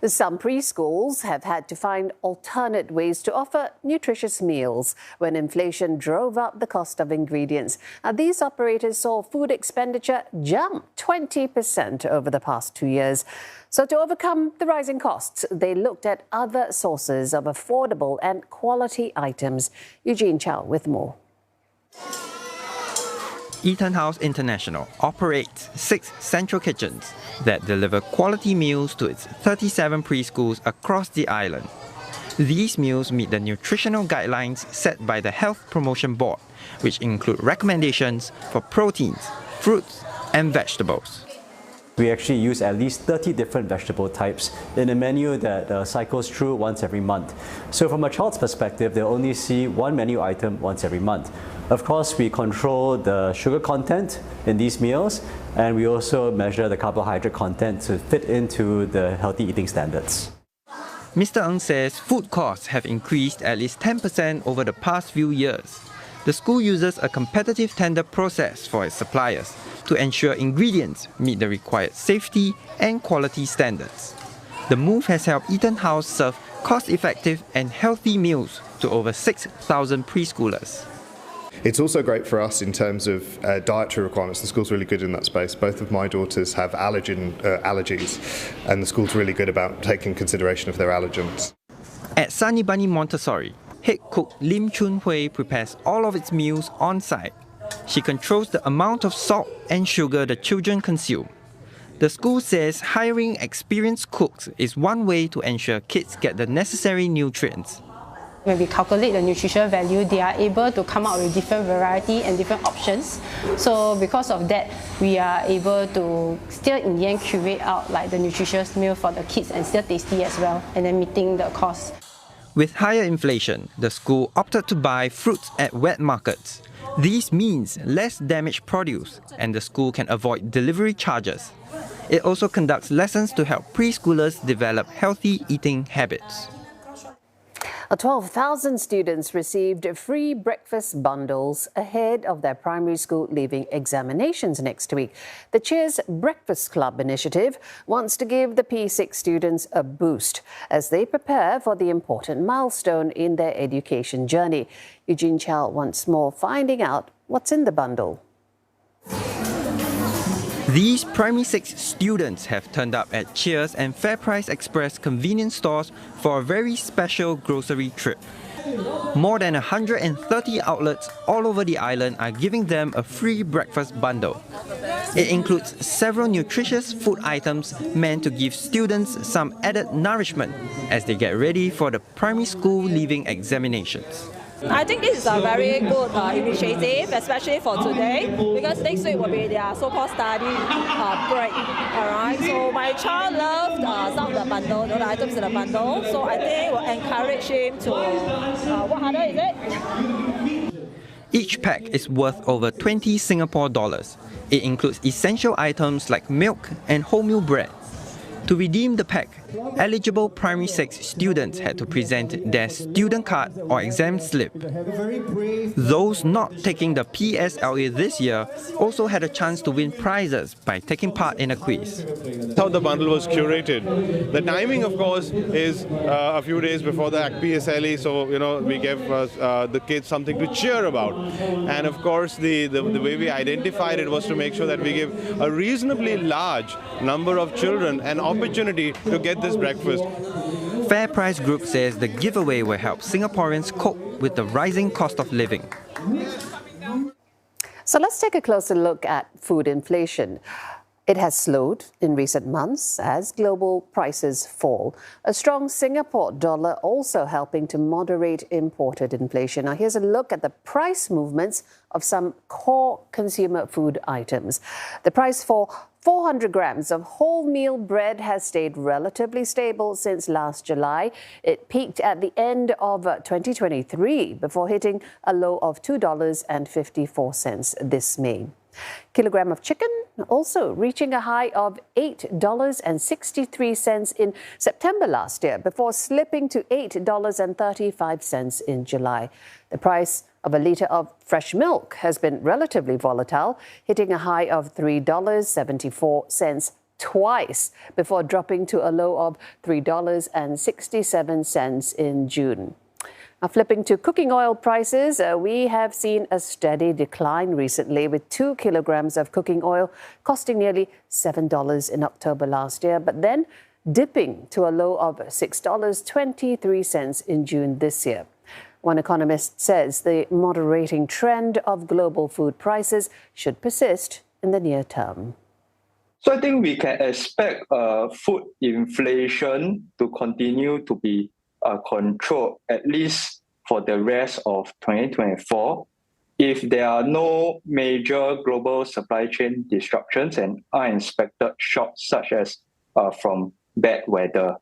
Some preschools have had to find alternate ways to offer nutritious meals when inflation drove up the cost of ingredients. Now, these operators saw food expenditure jump 20% over the past 2 years. So to overcome the rising costs, they looked at other sources of affordable and quality items. Eugene Chow with more. Eaton House International operates 6 central kitchens that deliver quality meals to its 37 preschools across the island. These meals meet the nutritional guidelines set by the Health Promotion Board, which include recommendations for proteins, fruits, and vegetables. We actually use at least 30 different vegetable types in a menu that cycles through once every month. So from a child's perspective, they'll only see one menu item once every month. Of course, we control the sugar content in these meals, and we also measure the carbohydrate content to fit into the healthy eating standards. Mr. Ng says food costs have increased at least 10% over the past few years. The school uses a competitive tender process for its suppliers to ensure ingredients meet the required safety and quality standards. The move has helped Eaton House serve cost-effective and healthy meals to over 6,000 preschoolers. It's also great for us in terms of dietary requirements. The school's really good in that space. Both of my daughters have allergies, and the school's really good about taking consideration of their allergens. At Sunny Bunny Montessori, head cook Lim Chun Hui prepares all of its meals on site. She controls the amount of salt and sugar the children consume. The school says hiring experienced cooks is one way to ensure kids get the necessary nutrients. When we calculate the nutritional value, they are able to come out with different variety and different options. So because of that, we are able to still in the end curate out like the nutritious meal for the kids and still tasty as well, and then meeting the cost. With higher inflation, the school opted to buy fruits at wet markets. This means less damaged produce, and the school can avoid delivery charges. It also conducts lessons to help preschoolers develop healthy eating habits. 12,000 students received free breakfast bundles ahead of their primary school leaving examinations next week. The Cheers Breakfast Club initiative wants to give the P6 students a boost as they prepare for the important milestone in their education journey. Eugene Chow once more finding out what's in the bundle. These Primary 6 students have turned up at Cheers and FairPrice Express convenience stores for a very special grocery trip. More than 130 outlets all over the island are giving them a free breakfast bundle. It includes several nutritious food items meant to give students some added nourishment as they get ready for the primary school leaving examinations. I think this is a very good initiative, especially for today, because next week will be their so-called study break. Alright, so my child loved some of the bundle, the items in the bundle, so I think we'll encourage him to. What other is it? Each pack is worth over 20 Singapore dollars. It includes essential items like milk and wholemeal bread. To redeem the pack, eligible Primary 6 students had to present their student card or exam slip. Those not taking the PSLE this year also had a chance to win prizes by taking part in a quiz. How the bundle was curated. The timing, of course, is a few days before the PSLE, so we gave the kids something to cheer about. And of course, the way we identified it was to make sure that we give a reasonably large number of children an opportunity to get this breakfast. FairPrice Group says the giveaway will help Singaporeans cope with the rising cost of living. So let's take a closer look at food inflation. It has slowed in recent months as global prices fall. A strong Singapore dollar also helping to moderate imported inflation. Now here's a look at the price movements of some core consumer food items. The price for 400 grams of wholemeal bread has stayed relatively stable since last July. It peaked at the end of 2023 before hitting a low of $2.54 this May. Kilogram of chicken also reaching a high of $8.63 in September last year before slipping to $8.35 in July. The price of a litre of fresh milk has been relatively volatile, hitting a high of $3.74 twice before dropping to a low of $3.67 in June. Now, flipping to cooking oil prices, we have seen a steady decline recently, with 2 kilograms of cooking oil costing nearly $7 in October last year, but then dipping to a low of $6.23 in June this year. One economist says the moderating trend of global food prices should persist in the near term. So I think we can expect food inflation to continue to be controlled, at least for the rest of 2024, if there are no major global supply chain disruptions and unexpected shocks such as from bad weather.